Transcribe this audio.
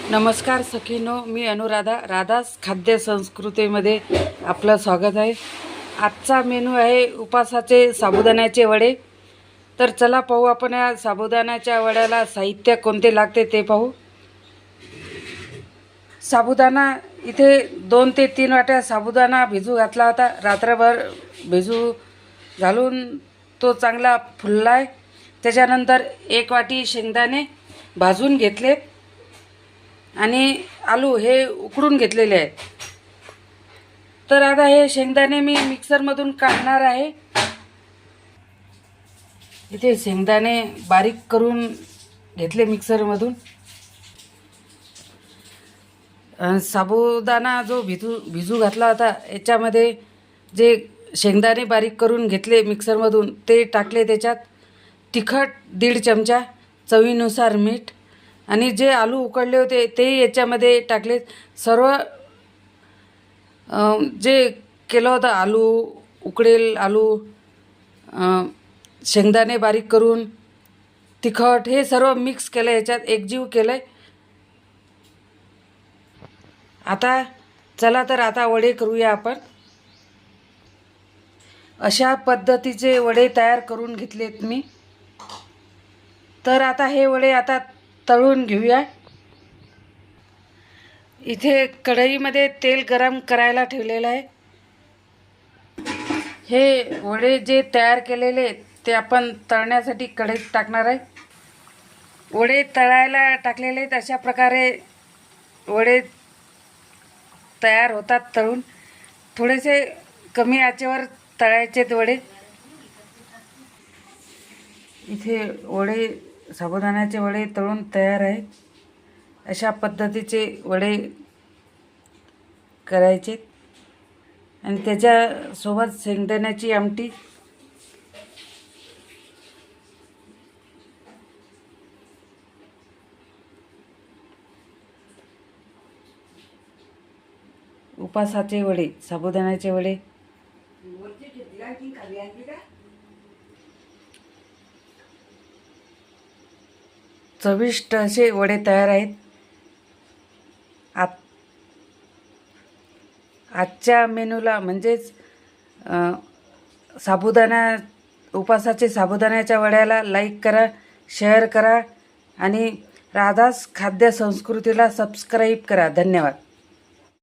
नमस्कार सखीनो, मी अनुराधा. राधास खाद्य संस्कृतीमध्ये आपलं स्वागत आहे. आजचा मेनू आहे उपासाचे साबुदाण्याचे वडे. तर चला पाहू आपण या साबुदाण्याच्या वड्याला साहित्य कोणते लागते ते पाहू. साबुदाणा इथे 2 ते 3 वाट्या साबुदाणा भिजू घातला होता. रात्रभर भिजू घालून तो चांगला फुलला आहे. त्याच्यानंतर 1 वाटी शेंगदाणे भाजून घेतले आणि आलू हे उकडून घेतलेले आहेत. तर आता हे शेंगदाणे मी मिक्सरमधून काढणार आहे. इथे शेंगदाणे बारीक करून घेतले मिक्सरमधून. साबुदाणा जो भिजू घातला होता याच्यामध्ये जे शेंगदाणे बारीक करून घेतले मिक्सरमधून ते टाकले. त्याच्यात तिखट 1.5 चमचा, चवीनुसार मीठ आणि जे आलू उकडले होते ते याच्यामध्ये टाकले. सर्व जे केलं होतं आलू उकडेल आलू, शेंगदाणे बारीक करून, तिखट हे सर्व मिक्स केलं, याच्यात एकजीव केलं आहे. आता चला तर आता वडे करूया आपण. अशा पद्धतीचे वडे तयार करून घेतलेत मी. तर आता हे वडे आता तळून घेऊया. इथे कढईमध्ये तेल गरम करायला ठेवलेलं आहे. हे वडे जे तयार केलेले ते आपण तळण्यासाठी कढईत टाकणार आहे. वडे तळायला टाकलेले आहेत. अशा प्रकारे वडे तयार होतात तळून. थोडेसे कमी आचेवर तळायचेत वडे. इथे वडे साबुदाण्याचे वडे तळून तयार आहेत. अशा पद्धतीचे वडे करायचे आणि त्याच्यासोबत शेंगदाण्याची आमटी. उपासाचे वडे, साबुदाण्याचे वडे. चविष्ट असे वडे तयार आहेत. आजच्या मेनूला म्हणजेच उपासाचे साबुदाण्याच्या वड्याला लाईक करा, शेअर करा आणि राधास खाद्य संस्कृतीला सबस्क्राईब करा. धन्यवाद.